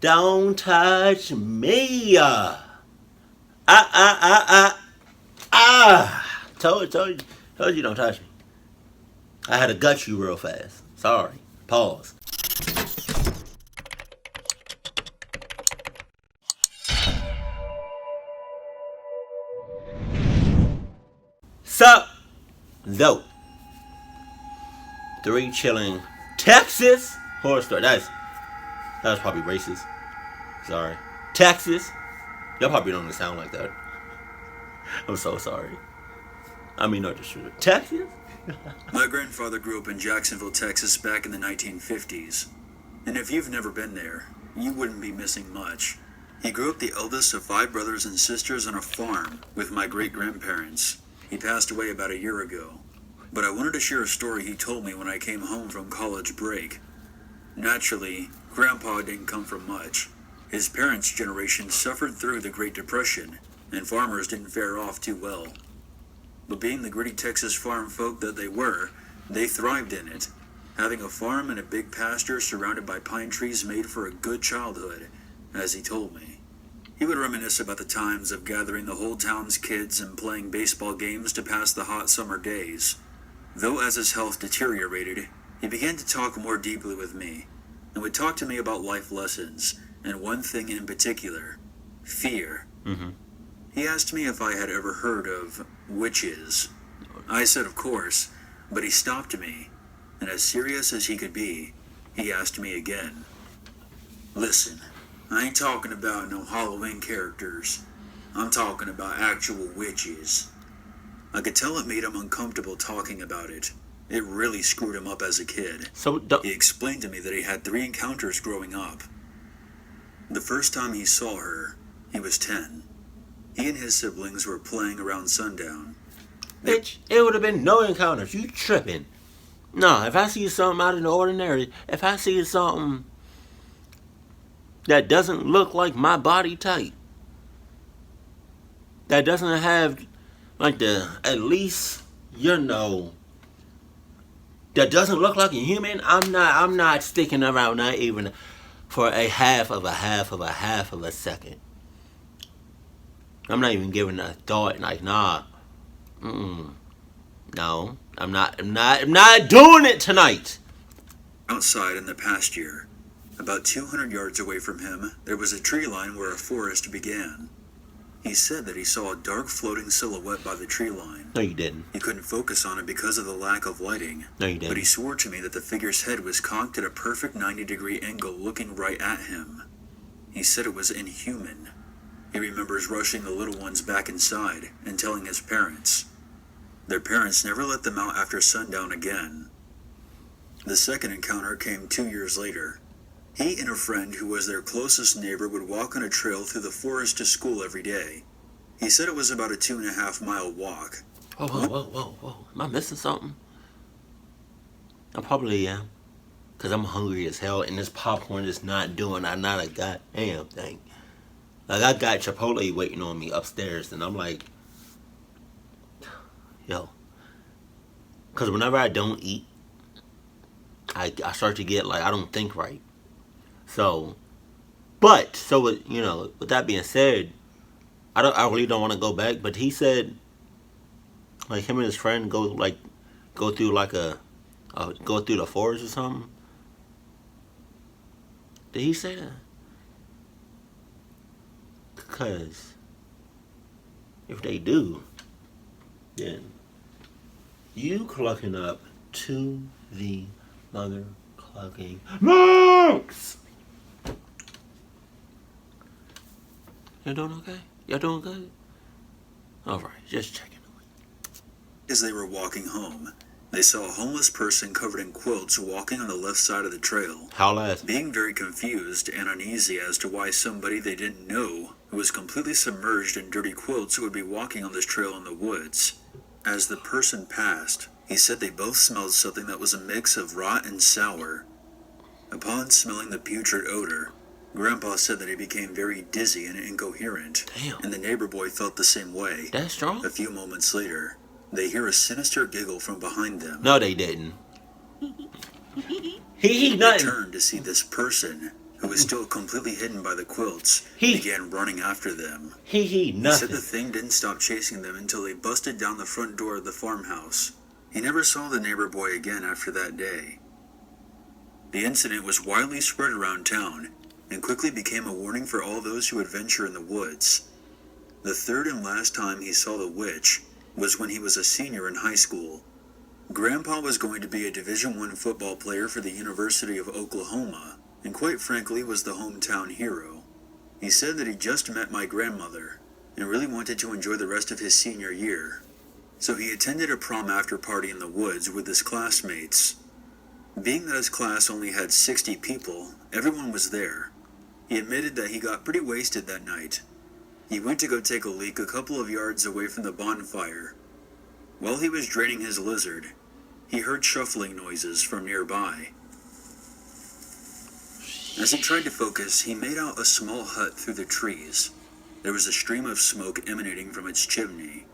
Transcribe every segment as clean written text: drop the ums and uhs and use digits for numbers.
Don't touch me. Told you don't touch me. I had to gut you real fast. Sorry. Pause. Sup? Though. 3 chilling Texas horror story. That was probably racist. Sorry. Texas. Y'all probably don't even sound like that. I'm so sorry. I mean, no, just true. Texas? My grandfather grew up in Jacksonville, Texas back in the 1950s. And if you've never been there, you wouldn't be missing much. He grew up the eldest of 5 brothers and sisters on a farm with my great-grandparents. He passed away about a year ago. But I wanted to share a story he told me when I came home from college break. Naturally, Grandpa didn't come from much. His parents' generation suffered through the Great Depression, and farmers didn't fare off too well. But being the gritty Texas farm folk that they were, they thrived in it. Having a farm and a big pasture surrounded by pine trees made for a good childhood, as he told me. He would reminisce about the times of gathering the whole town's kids and playing baseball games to pass the hot summer days. Though as his health deteriorated, he began to talk more deeply with me, and would talk to me about life lessons, and one thing in particular, fear. Mm-hmm. He asked me if I had ever heard of witches. I said of course, but he stopped me, and as serious as he could be, he asked me again. Listen, I ain't talking about no Halloween characters. I'm talking about actual witches. I could tell it made him uncomfortable talking about it. It really screwed him up as a kid. He explained to me that he had 3 encounters growing up. The first time he saw her, he was 10. He and his siblings were playing around sundown. Bitch, it would have been no encounters. You tripping. No, if I see something out of the ordinary, if I see something that doesn't look like my body type, that doesn't have like at least, that doesn't look like a human, I'm not sticking around, not even for a half of a second. I'm not even giving a thought, like, nah. No, I'm not doing it tonight. Outside in the pasture, about 200 yards away from him, there was a tree line where a forest began. He said that he saw a dark floating silhouette by the tree line. No, you didn't. He couldn't focus on it because of the lack of lighting. No, you didn't. But he swore to me that the figure's head was cocked at a perfect 90-degree angle looking right at him. He said it was inhuman. He remembers rushing the little ones back inside and telling his parents. Their parents never let them out after sundown again. The second encounter came 2 years later. He and a friend who was their closest neighbor would walk on a trail through the forest to school every day. He said it was about a 2.5-mile walk. Whoa. Am I missing something? I probably am. Because I'm hungry as hell and this popcorn is not doing not a goddamn thing. Like, I got Chipotle waiting on me upstairs and I'm like, yo. Because whenever I don't eat, I start to get, like, I don't think right. So, with that being said, I really don't want to go back. But he said, like, him and his friend go through the forest or something. Did he say that? Because if they do, then you clucking up to the mother clucking monks. You doing okay? Y'all doing good? Alright, just checking. As they were walking home, they saw a homeless person covered in quilts walking on the left side of the trail. How last? Being very confused and uneasy as to why somebody they didn't know, who was completely submerged in dirty quilts, would be walking on this trail in the woods. As the person passed, he said they both smelled something that was a mix of rot and sour. Upon smelling the putrid odor, Grandpa said that he became very dizzy and incoherent. Damn. And the neighbor boy felt the same way. That's strong? A few moments later, they hear a sinister giggle from behind them. No, they didn't. They turned to see this person who was still completely hidden by the quilts, began running after them. He He said the thing didn't stop chasing them until they busted down the front door of the farmhouse. He never saw the neighbor boy again after that day. The incident was widely spread around town and quickly became a warning for all those who would venture in the woods. The third and last time he saw the witch was when he was a senior in high school. Grandpa was going to be a Division I football player for the University of Oklahoma, and quite frankly was the hometown hero. He said that he just met my grandmother and really wanted to enjoy the rest of his senior year. So he attended a prom after party in the woods with his classmates. Being that his class only had 60 people, everyone was there. He admitted that he got pretty wasted that night. He went to go take a leak a couple of yards away from the bonfire. While he was draining his lizard, he heard shuffling noises from nearby. As he tried to focus, he made out a small hut through the trees. There was a stream of smoke emanating from its chimney.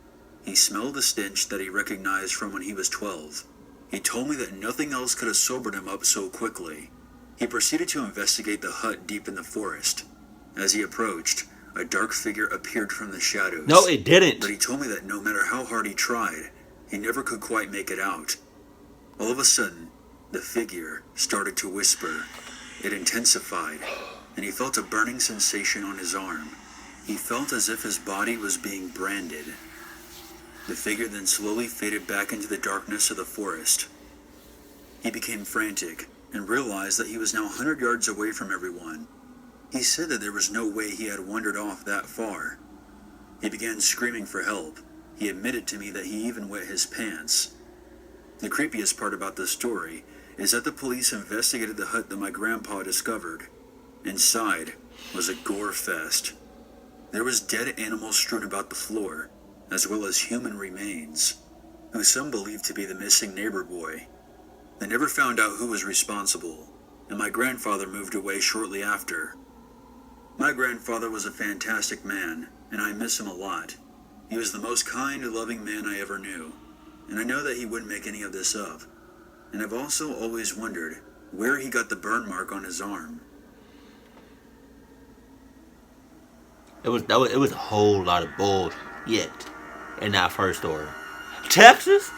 He smelled a stench that he recognized from when he was 12. He told me that nothing else could have sobered him up so quickly. He proceeded to investigate the hut deep in the forest. As he approached, a dark figure appeared from the shadows. No, it didn't. But he told me that no matter how hard he tried, he never could quite make it out. All of a sudden, the figure started to whisper. It intensified, and he felt a burning sensation on his arm. He felt as if his body was being branded. The figure then slowly faded back into the darkness of the forest. He became frantic and realized that he was now 100 yards away from everyone. He said that there was no way he had wandered off that far. He began screaming for help. He admitted to me that he even wet his pants. The creepiest part about this story is that the police investigated the hut that my grandpa discovered. Inside was a gore fest. There was dead animals strewn about the floor, as well as human remains, who some believed to be the missing neighbor boy. They never found out who was responsible, and my grandfather moved away shortly after. My grandfather was a fantastic man, and I miss him a lot. He was the most kind and loving man I ever knew, and I know that he wouldn't make any of this up. And I've also always wondered where he got the burn mark on his arm. It was a whole lot of bullshit in that first story. Texas.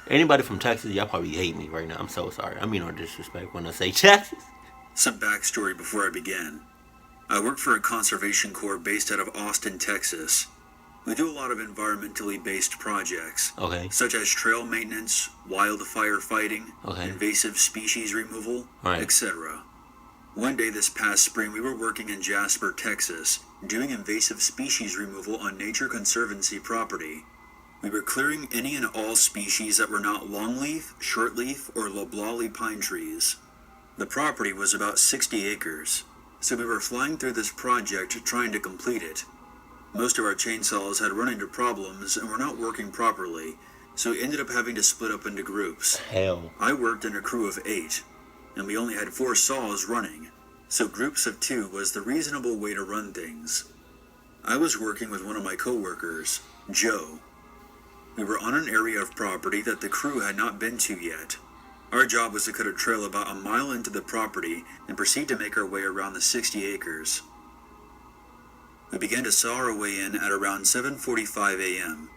Anybody from Texas, y'all probably hate me right now. I'm so sorry. I mean no disrespect when I say Texas. Some backstory before I begin. I work for a conservation corps based out of Austin, Texas. We do a lot of environmentally based projects, such as trail maintenance, wildfire fighting, invasive species removal, etc. One day this past spring, we were working in Jasper, Texas, doing invasive species removal on Nature Conservancy property. We were clearing any and all species that were not longleaf, shortleaf, or loblolly pine trees. The property was about 60 acres, so we were flying through this project trying to complete it. Most of our chainsaws had run into problems and were not working properly, so we ended up having to split up into groups. Hell. I worked in a crew of 8, and we only had 4 saws running, so groups of 2 was the reasonable way to run things. I was working with one of my co-workers, Joe. We were on an area of property that the crew had not been to yet. Our job was to cut a trail about a mile into the property and proceed to make our way around the 60 acres. We began to saw our way in at around 7:45 a.m.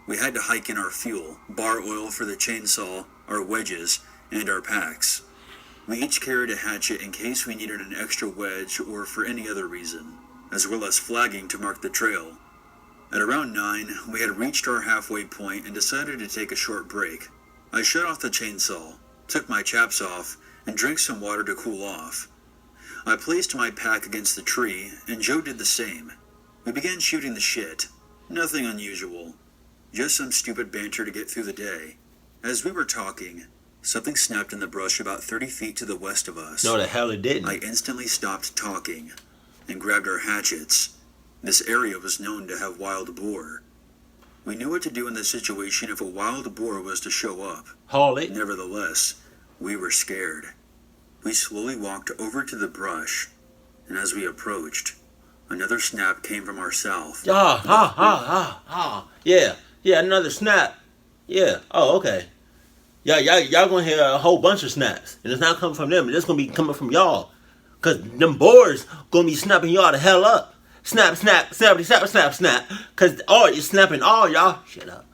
We had to hike in our fuel, bar oil for the chainsaw, our wedges, and our packs. We each carried a hatchet in case we needed an extra wedge or for any other reason, as well as flagging to mark the trail. At around 9, we had reached our halfway point and decided to take a short break. I shut off the chainsaw, took my chaps off, and drank some water to cool off. I placed my pack against the tree, and Joe did the same. We began shooting the shit. Nothing unusual. Just some stupid banter to get through the day. As we were talking, something snapped in the brush about 30 feet to the west of us. No, the hell it didn't. I instantly stopped talking and grabbed our hatchets. This area was known to have wild boar. We knew what to do in this situation if a wild boar was to show up. Haul it. Nevertheless, we were scared. We slowly walked over to the brush, and as we approached, another snap came from our south. Yeah, another snap. Yeah, oh, okay. Y'all gonna hear a whole bunch of snaps, and it's not coming from them. It's gonna be coming from y'all, cause them boards gonna be snapping y'all the hell up. Snap, snap, snap, snap, snap, snap. Cause it's snapping all y'all. Shut up.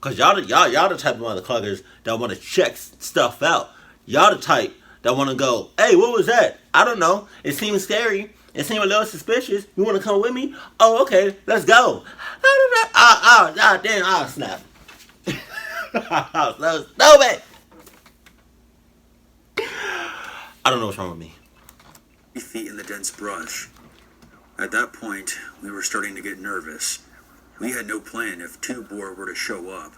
Cause y'all the type of motherfuckers that want to check stuff out. Y'all the type that want to go, hey, what was that? I don't know. It seems scary. It seemed a little suspicious. You want to come with me? Oh, okay. Let's go. Damn, I'll snap. So stupid. I don't know what's wrong with me. Feet in the dense brush. At that point, we were starting to get nervous. We had no plan if two boar were to show up.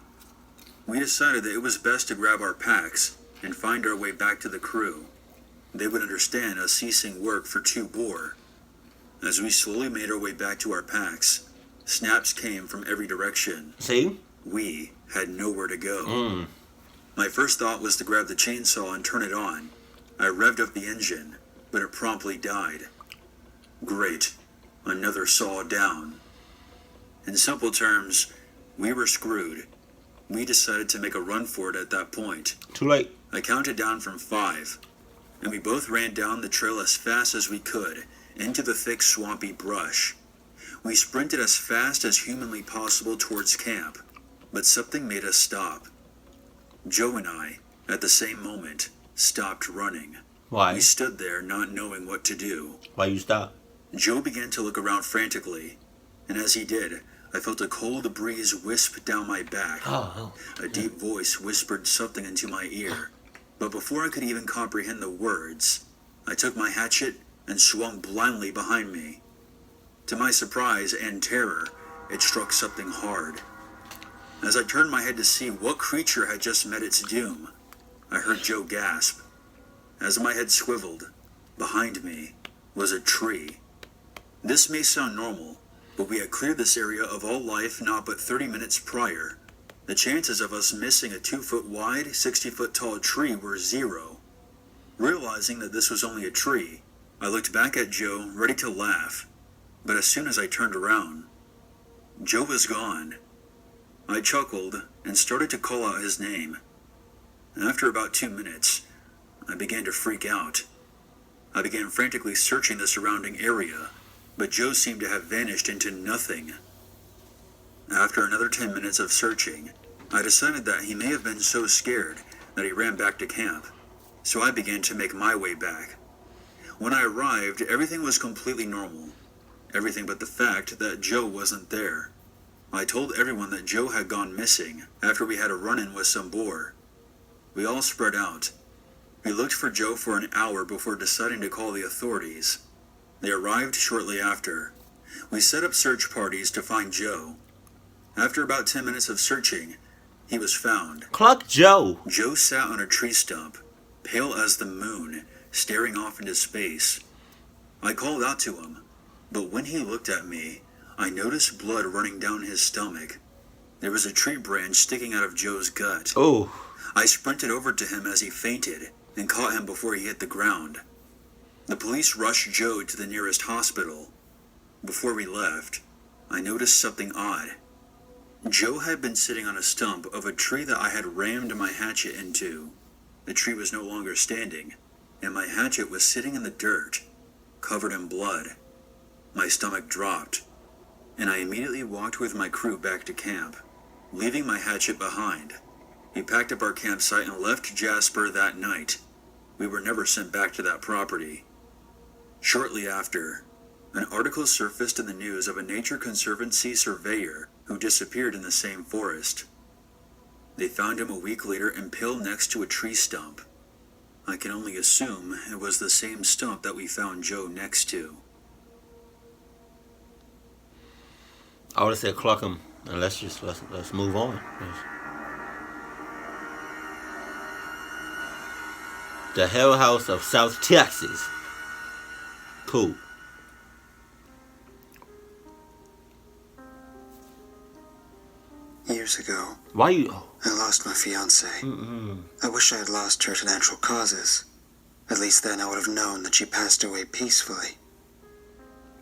We decided that it was best to grab our packs and find our way back to the crew. They would understand us ceasing work for two boar. As we slowly made our way back to our packs, snaps came from every direction. See? We had nowhere to go. My first thought was to grab the chainsaw and turn it on. I revved up the engine, but it promptly died. Great. Another saw down. In simple terms, we were screwed. We decided to make a run for it at that point. Too late. I counted down from 5, and we both ran down the trail as fast as we could, into the thick, swampy brush. We sprinted as fast as humanly possible towards camp, but something made us stop. Joe and I, at the same moment, stopped running. Why? We stood there not knowing what to do. Why you stop? Joe began to look around frantically, and as he did, I felt a cold breeze wisp down my back. A deep voice whispered something into my ear, but before I could even comprehend the words, I took my hatchet and swung blindly behind me. To my surprise and terror, it struck something hard. As I turned my head to see what creature had just met its doom, I heard Joe gasp. As my head swiveled, behind me was a tree. This may sound normal, but we had cleared this area of all life not but 30 minutes prior. The chances of us missing a 2-foot wide, 60-foot tall tree were 0. Realizing that this was only a tree, I looked back at Joe, ready to laugh. But as soon as I turned around, Joe was gone. I chuckled and started to call out his name. After about 2 minutes, I began to freak out. I began frantically searching the surrounding area, but Joe seemed to have vanished into nothing. After another 10 minutes of searching, I decided that he may have been so scared that he ran back to camp, so I began to make my way back. When I arrived, everything was completely normal. Everything but the fact that Joe wasn't there. I told everyone that Joe had gone missing after we had a run-in with some boar. We all spread out. We looked for Joe for an hour before deciding to call the authorities. They arrived shortly after. We set up search parties to find Joe. After about 10 minutes of searching, he was found. Cluck Joe. Joe sat on a tree stump, pale as the moon, staring off into space. I called out to him, but when he looked at me, I noticed blood running down his stomach. There was a tree branch sticking out of Joe's gut. Oh. I sprinted over to him as he fainted and caught him before he hit the ground. The police rushed Joe to the nearest hospital. Before we left, I noticed something odd. Joe had been sitting on a stump of a tree that I had rammed my hatchet into. The tree was no longer standing, and my hatchet was sitting in the dirt, covered in blood. My stomach dropped, and I immediately walked with my crew back to camp, leaving my hatchet behind. We packed up our campsite and left Jasper that night. We were never sent back to that property. Shortly after, an article surfaced in the news of a Nature Conservancy surveyor who disappeared in the same forest. They found him a week later impaled next to a tree stump. I can only assume it was the same stump that we found Joe next to. I would have said cluck him, and let's move on. The Hell House of South Texas. Cool. Years ago, Why you? I lost my fiancée. I wish I had lost her to natural causes. At least then I would have known that she passed away peacefully.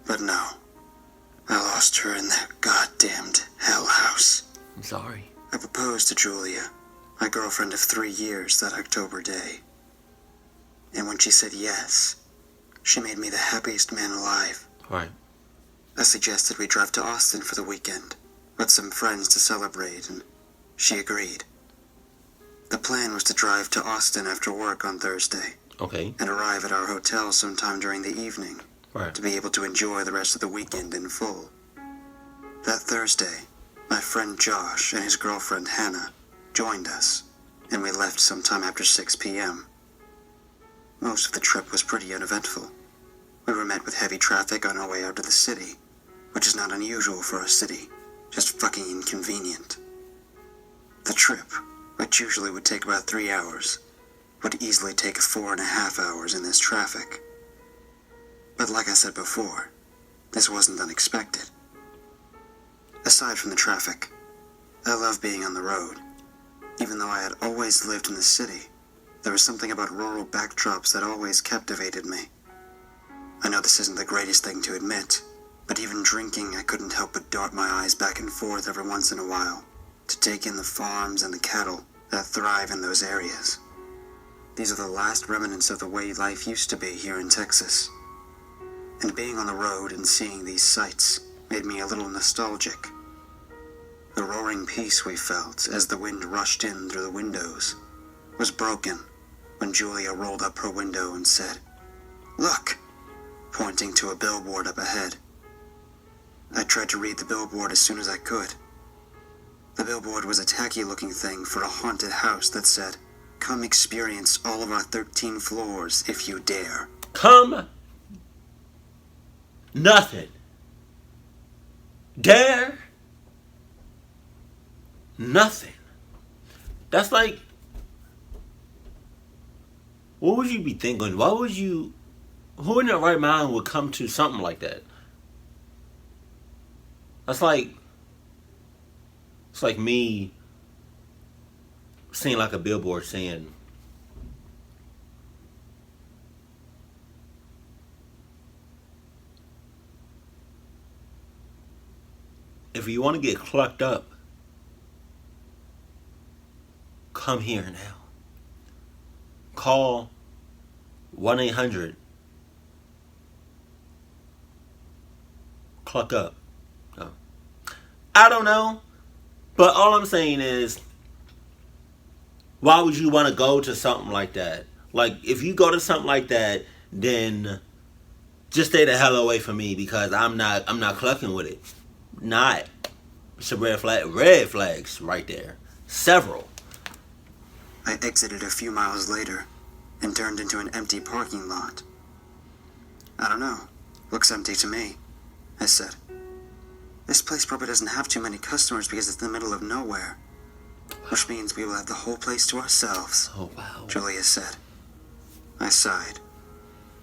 But no, I lost her in that goddamned hell house. I'm sorry. I proposed to Julia, my girlfriend of 3 years, that October day. And when she said yes, she made me the happiest man alive. Right. I suggested we drive to Austin for the weekend, with some friends to celebrate, and she agreed. The plan was to drive to Austin after work on Thursday. Okay. And arrive at our hotel sometime during the evening. Right. To be able to enjoy the rest of the weekend in full. That Thursday, my friend Josh and his girlfriend Hannah joined us, and we left sometime after 6 p.m. Most of the trip was pretty uneventful. We were met with heavy traffic on our way out of the city, which is not unusual for a city, just fucking inconvenient. The trip, which usually would take about 3 hours, would easily take 4.5 hours in this traffic. But like I said before, this wasn't unexpected. Aside from the traffic, I love being on the road. Even though I had always lived in the city, there was something about rural backdrops that always captivated me. I know this isn't the greatest thing to admit, but even drinking, I couldn't help but dart my eyes back and forth every once in a while to take in the farms and the cattle that thrive in those areas. These are the last remnants of the way life used to be here in Texas. And being on the road and seeing these sights made me a little nostalgic. The roaring peace we felt as the wind rushed in through the windows was broken when Julia rolled up her window and said, "Look," pointing to a billboard up ahead. I tried to read the billboard as soon as I could. The billboard was a tacky-looking thing for a haunted house that said, "Come experience all of our 13 floors if you dare." Come. Nothing. Dare. Nothing. That's like, what would you be thinking? Why would you, who in their right mind would come to something like that? That's like, it's like me seeing like a billboard saying, if you want to get clucked up, come here now. Call 1-800 cluck up. No. I don't know, but all I'm saying is, why would you want to go to something like that? Like, if you go to something like that, then just stay the hell away from me, because I'm not clucking with it. Not. It's a red flag. Red flags right there. Several. I exited a few miles later and turned into an empty parking lot. "I don't know. Looks empty to me," I said. "This place probably doesn't have too many customers because it's in the middle of nowhere. Which means we will have the whole place to ourselves," Oh, wow. Julia said. I sighed.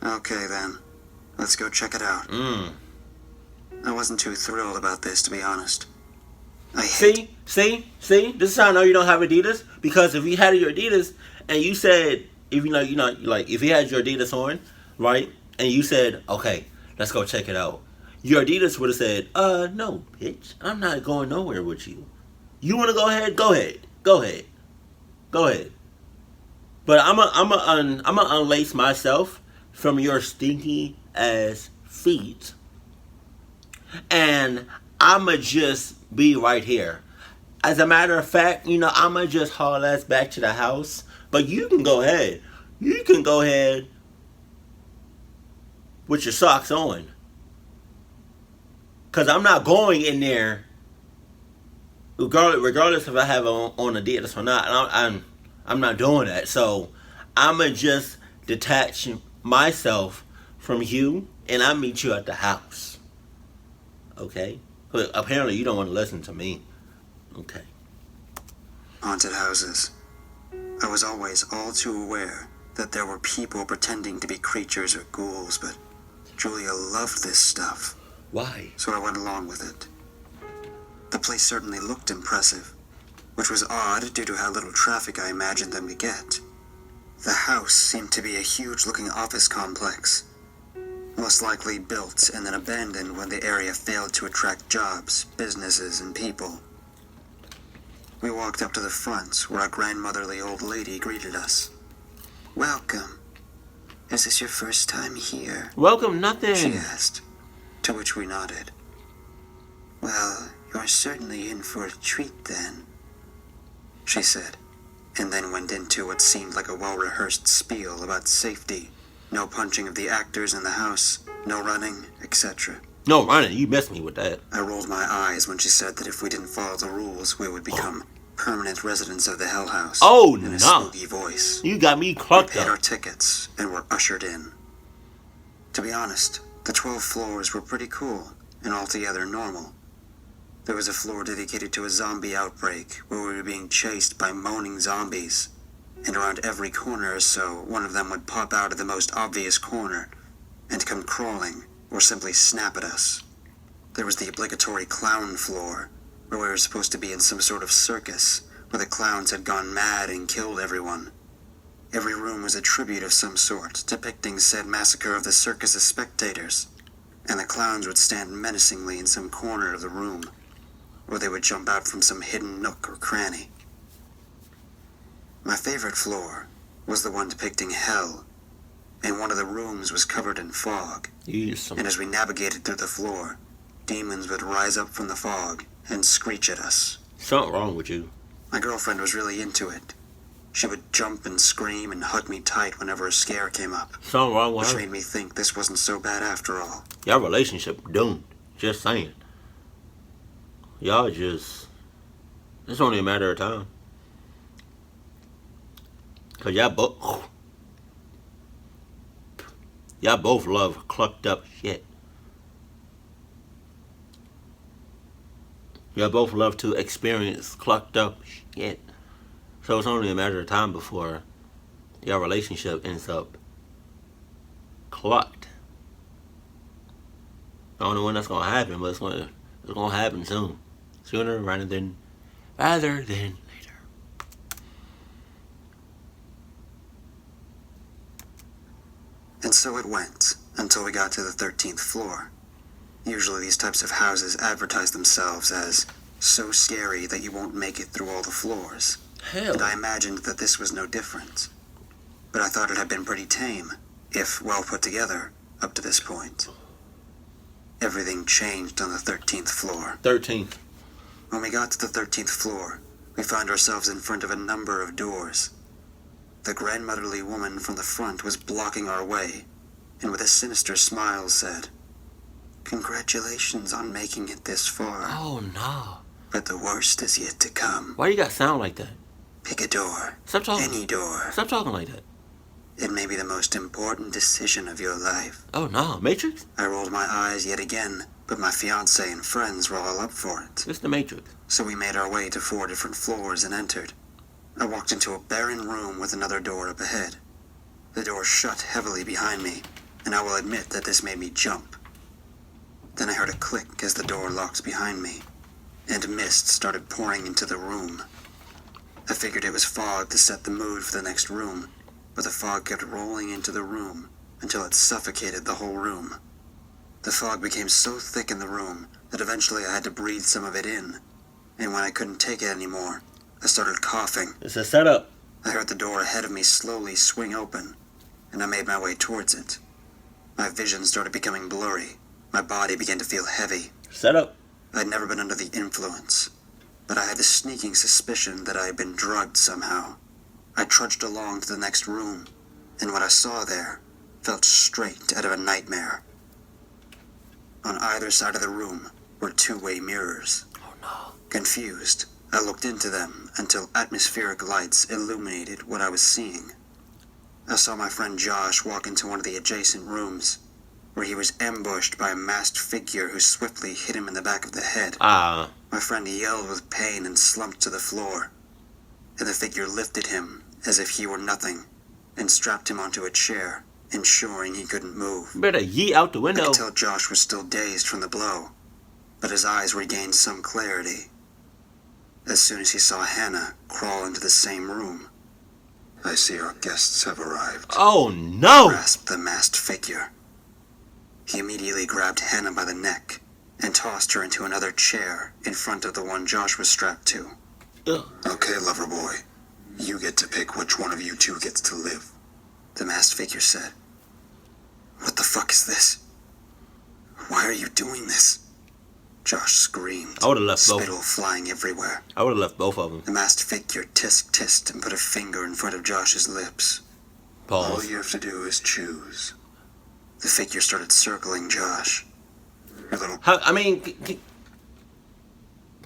"Okay then, let's go check it out." I wasn't too thrilled about this, to be honest. See? This is how I know you don't have Adidas. Because if you had your Adidas and you said, if if you had your Adidas on, right, and you said, "Okay, let's go check it out," your Adidas would have said, "No, bitch, I'm not going nowhere with you. You want to go ahead? Go ahead. But I'm gonna unlace myself from your stinky ass feet, and I'ma just be right here. As a matter of fact, I'ma just haul ass back to the house. But you can go ahead. You can go ahead with your socks on. Because I'm not going in there, regardless if I have on Adidas or not. I'm not doing that. So I'ma just detach myself from you, and I'll meet you at the house. Okay? But apparently you don't want to listen to me. Okay. Haunted houses. I was always all too aware that there were people pretending to be creatures or ghouls, but Julia loved this stuff. Why? So I went along with it. The place certainly looked impressive, which was odd due to how little traffic I imagined them to get. The house seemed to be a huge-looking office complex, most likely built and then abandoned when the area failed to attract jobs, businesses, and people. We walked up to the front, where a grandmotherly old lady greeted us. "Welcome. Is this your first time here?" Welcome nothing. she asked, to which we nodded. "Well, you're certainly in for a treat then," she said, and then went into what seemed like a well-rehearsed spiel about safety, no punching of the actors in the house, no running, etc. No running, you messed me with that. I rolled my eyes when she said that if we didn't follow the rules, we would become permanent residents of the Hell House. Oh, in a no. spooky voice. You got me We clucked paid our up. tickets and were ushered in. To be honest, the 12 floors were pretty cool and altogether normal. There was a floor dedicated to a zombie outbreak where we were being chased by moaning zombies, and around every corner or so, one of them would pop out of the most obvious corner and come crawling or simply snap at us. There was the obligatory clown floor, where we were supposed to be in some sort of circus, where the clowns had gone mad and killed everyone. Every room was a tribute of some sort, depicting said massacre of the circus's spectators, and the clowns would stand menacingly in some corner of the room, or they would jump out from some hidden nook or cranny. My favorite floor was the one depicting hell, and one of the rooms was covered in fog, and as we navigated through the floor, demons would rise up from the fog and screech at us. Something wrong with you. My girlfriend was really into it. She would jump and scream and hug me tight whenever a scare came up, Something wrong with which her. made me think this wasn't so bad after all. Y'all relationship doomed. Just saying. Y'all just... It's only a matter of time. Cause y'all both... Y'all both love clucked up shit. Y'all both love to experience clucked up shit. So it's only a matter of time before your relationship ends up clucked. I don't know when that's gonna happen, but it's gonna happen soon. Sooner rather than later. And so it went, until we got to the 13th floor. Usually these types of houses advertise themselves as so scary that you won't make it through all the floors. Hell. And I imagined that this was no different. But I thought it had been pretty tame, if well put together, up to this point. Everything changed on the 13th floor. 13th. When we got to the 13th floor, we found ourselves in front of a number of doors. The grandmotherly woman from the front was blocking our way, and with a sinister smile said, "Congratulations on making it this far, Oh no. but the worst is yet to come. Why you gotta sound like that? Pick a door, Stop talking. any door. Stop talking like that. It may be the most important decision of your life." Oh no. Matrix? I rolled my eyes yet again, but my fiancé and friends were all up for it. It's the Matrix. So we made our way to 4 different floors and entered. I walked into a barren room with another door up ahead. The door shut heavily behind me, and I will admit that this made me jump. Then I heard a click as the door locked behind me, and mist started pouring into the room. I figured it was fog to set the mood for the next room, but the fog kept rolling into the room until it suffocated the whole room. The fog became so thick in the room that eventually I had to breathe some of it in, and when I couldn't take it anymore, I started coughing. It's a setup. I heard the door ahead of me slowly swing open, and I made my way towards it. My vision started becoming blurry. My body began to feel heavy. Setup. I'd never been under the influence, but I had the sneaking suspicion that I had been drugged somehow. I trudged along to the next room, and what I saw there felt straight out of a nightmare. On either side of the room were two-way mirrors. Oh no. Confused, I looked into them until atmospheric lights illuminated what I was seeing. I saw my friend Josh walk into one of the adjacent rooms, where he was ambushed by a masked figure who swiftly hit him in the back of the head. My friend yelled with pain and slumped to the floor, and the figure lifted him as if he were nothing, and strapped him onto a chair, ensuring he couldn't move. Better yeet out the I window. could tell Josh was still dazed from the blow, but his eyes regained some clarity as soon as he saw Hannah crawl into the same room. "I see our guests have arrived," Oh no. grasped the masked figure. He immediately grabbed Hannah by the neck and tossed her into another chair in front of the one Josh was strapped to. Ugh. Okay, lover boy. You get to pick which one of you two gets to live, the masked figure said. What the fuck is this? Why are you doing this? Josh screamed, I would have left spittle both. flying everywhere. I would have left both of them. The masked figure tisk-tissed and put a finger in front of Josh's lips. All Pause. you have to do is choose. The figure started circling Josh. Your little I mean,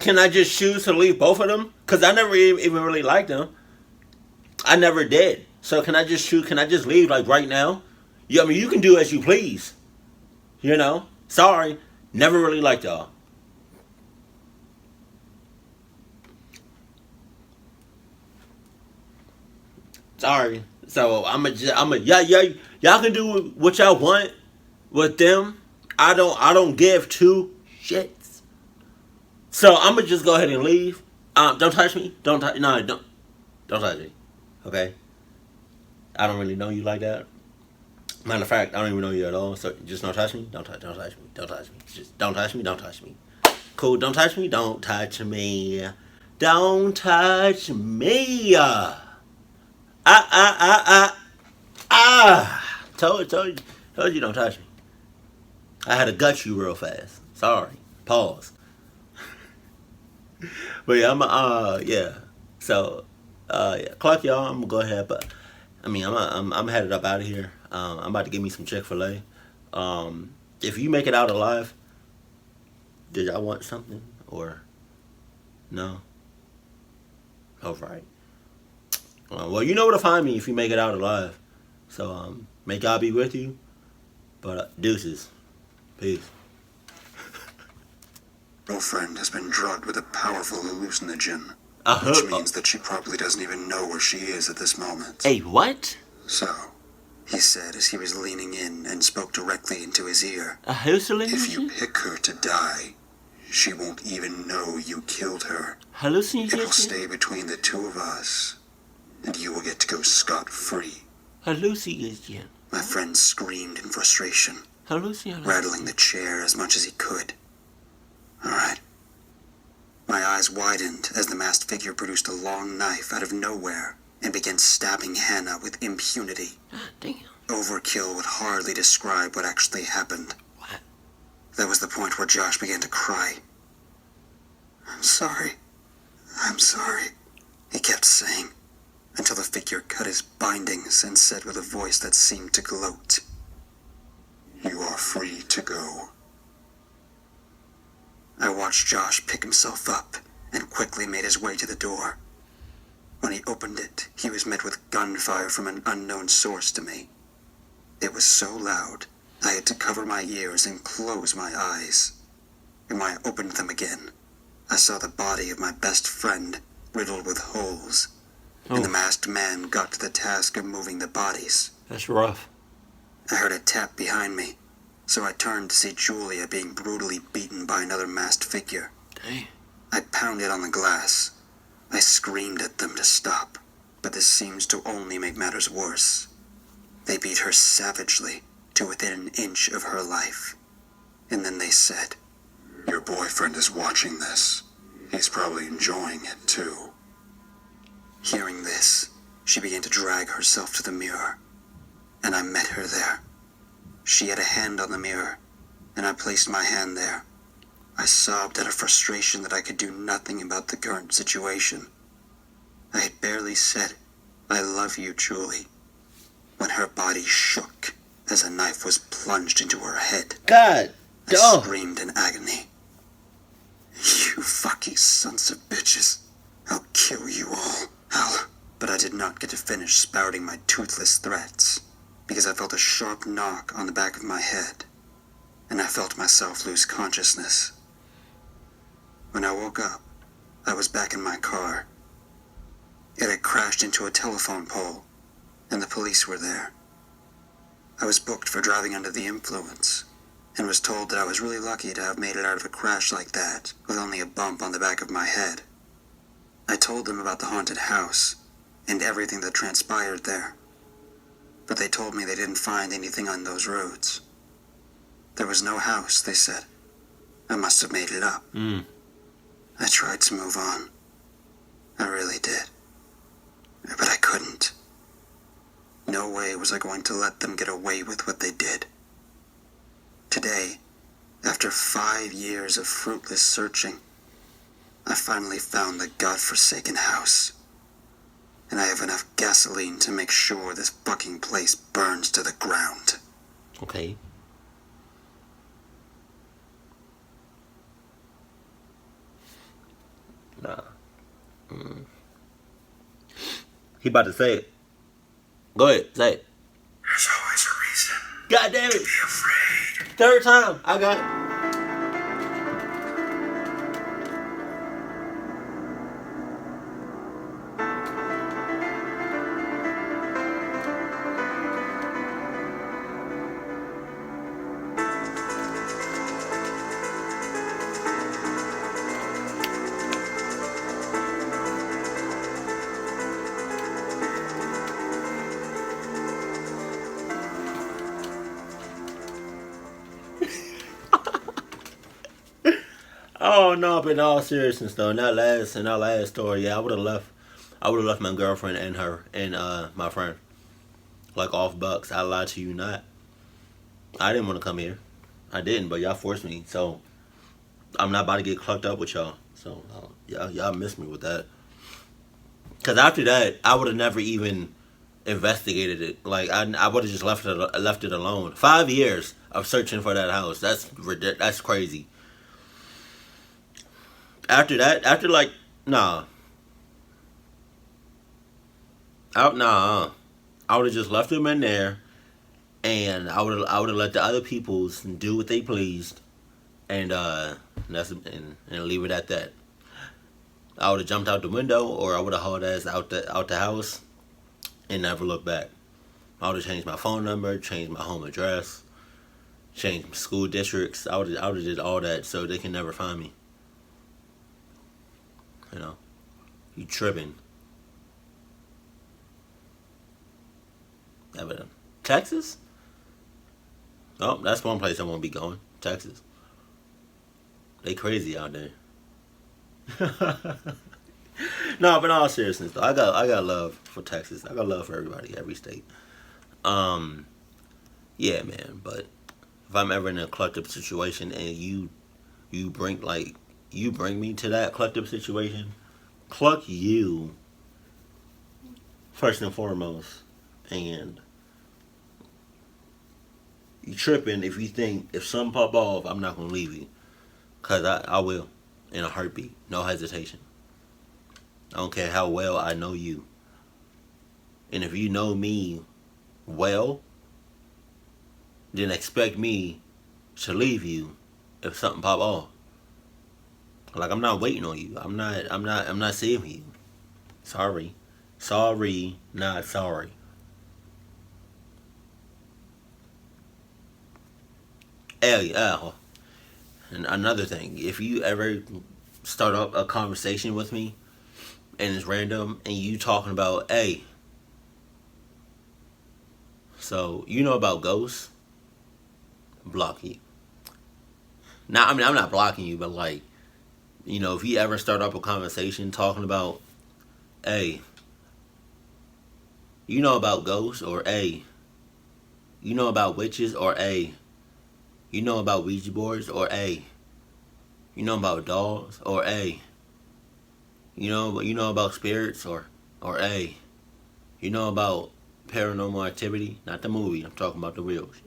can I just choose to leave both of them? Because I never even really liked them. I never did. So can I just choose? Can I just leave like right now? Yeah, I mean, you can do as you please. You know? Sorry. Never really liked y'all. Sorry. So y'all can do what y'all want with them. I don't give two shits. So I'm gonna just go ahead and leave. Don't touch me. Don't touch me. Okay. I don't really know you like that. Matter of fact, I don't even know you at all. So just don't touch me. Don't touch me. Don't touch me. Just don't touch me. Don't touch me. Cool. Don't touch me. Don't touch me. Don't touch me. Told you don't touch me. I had to gut you real fast. Sorry. Pause. But yeah, yeah. So, yeah, clock y'all. I'm gonna go ahead, but I mean, I'm headed up out of here. I'm about to get me some Chick-fil-A. If you make it out alive, did y'all want something or no? All right. Well, you know where to find me if you make it out alive. So, may God be with you. But deuces. Peace. girlfriend has been drugged with a powerful hallucinogen, Uh-huh. which means that she probably doesn't even know where she is at this moment. Hey, what? So, he said as he was leaning in and spoke directly into his ear, A if you hallucination? pick her to die, she won't even know you killed her. It will Hallucination? stay between the two of us, and you will get to go scot-free. Hallucination. My friend screamed in frustration, Hallucination. rattling the chair as much as he could. All right. My eyes widened as the masked figure produced a long knife out of nowhere and began stabbing Hannah with impunity. God damn. Overkill would hardly describe what actually happened. What? That was the point where Josh began to cry. I'm sorry. I'm sorry, he kept saying, until the figure cut his bindings and said with a voice that seemed to gloat, You are free to go. I watched Josh pick himself up and quickly made his way to the door. When he opened it, he was met with gunfire from an unknown source to me. It was so loud, I had to cover my ears and close my eyes. And when I opened them again, I saw the body of my best friend riddled with holes, and the masked man got to the task of moving the bodies. That's rough. I heard a tap behind me, so I turned to see Julia being brutally beaten by another masked figure. Dang. I pounded on the glass. I screamed at them to stop, but this seems to only make matters worse. They beat her savagely to within an inch of her life. And then they said, Your boyfriend is watching this. He's probably enjoying it, too. Hearing this, she began to drag herself to the mirror, and I met her there. She had a hand on the mirror, and I placed my hand there. I sobbed out of frustration that I could do nothing about the current situation. I had barely said, I love you, Julie, when her body shook as a knife was plunged into her head. God. I screamed in agony. You fucking sons of bitches. I'll kill you all. But I did not get to finish spouting my toothless threats, because I felt a sharp knock on the back of my head, and I felt myself lose consciousness. When I woke up, I was back in my car. It had crashed into a telephone pole, and the police were there. I was booked for driving under the influence, and was told that I was really lucky to have made it out of a crash like that, with only a bump on the back of my head. I told them about the haunted house, and everything that transpired there. But they told me they didn't find anything on those roads. There was no house, they said. I must have made it up. I tried to move on. I really did. But I couldn't. No way was I going to let them get away with what they did. Today, after 5 years of fruitless searching, I finally found the godforsaken house. And I have enough gasoline to make sure this fucking place burns to the ground. Okay. Nah. He about to say it. Go ahead, say it. There's always a reason God damn to it. be afraid. Third time. I got it. Oh no, but in all seriousness though, in that last story, yeah, I would have left my girlfriend and her and my friend. Like off bucks. I lied to you not. I didn't want to come here. I didn't, but y'all forced me. So I'm not about to get clucked up with y'all. So y'all missed me with that. Cause after that, I would have never even investigated it. Like I would have just left it alone. 5 years of searching for that house. That's crazy. After that, nah, nah, I would have just left them in there, and I would have let the other peoples do what they pleased, and and leave it at that. I would have jumped out the window, or I would have hauled ass out the house, and never looked back. I would have changed my phone number, changed my home address, changed school districts. I would have did all that so they can never find me. You know, you tripping. Yeah, but Texas? Oh, that's one place I won't be going. Texas. They crazy out there. No, but in all seriousness though, I got love for Texas. I got love for everybody, every state. Yeah, man. But if I'm ever in a clucked up situation and you bring me to that clucked up situation, cluck you first and foremost, and you tripping if you think if something pop off, I'm not gonna leave you, cause I will, in a heartbeat, no hesitation. I don't care how well I know you, and if you know me well, then expect me to leave you if something pop off. Like I'm not waiting on you. I'm not saving you. Sorry, not sorry. Hey, and another thing, if you ever start up a conversation with me and it's random and you talking about, hey, so you know about ghosts, block you. Now, I mean, I'm not blocking you, but like, you know, if you ever start up a conversation talking about, hey, you know about ghosts, or hey, you know about witches, or hey, you know about Ouija boards, or hey, you know about dolls, or hey, you know about spirits, or hey, you know about paranormal activity, not the movie, I'm talking about the real shit.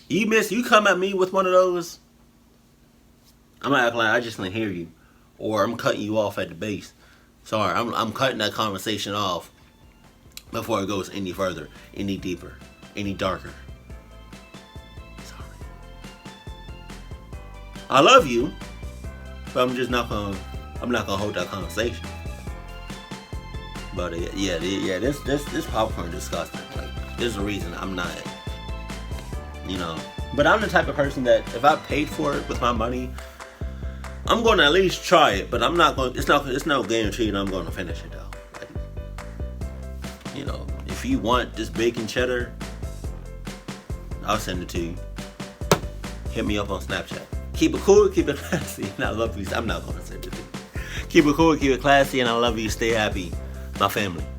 You come at me with one of those, I'm gonna act like I just didn't hear you, or I'm cutting you off at the base. Sorry, I'm cutting that conversation off before it goes any further, any deeper, any darker. Sorry. I love you, but I'm not gonna hold that conversation. But yeah, this popcorn is disgusting. Like, there's a reason I'm not, you know. But I'm the type of person that if I paid for it with my money, I'm going to at least try it. But I'm not going. It's no guarantee that I'm going to finish it though. Like, you know, if you want this bacon cheddar, I'll send it to you. Hit me up on Snapchat. Keep it cool, keep it classy. And I love you. I'm not going to send it to you. Keep it cool, keep it classy, and I love you. Stay happy. My family.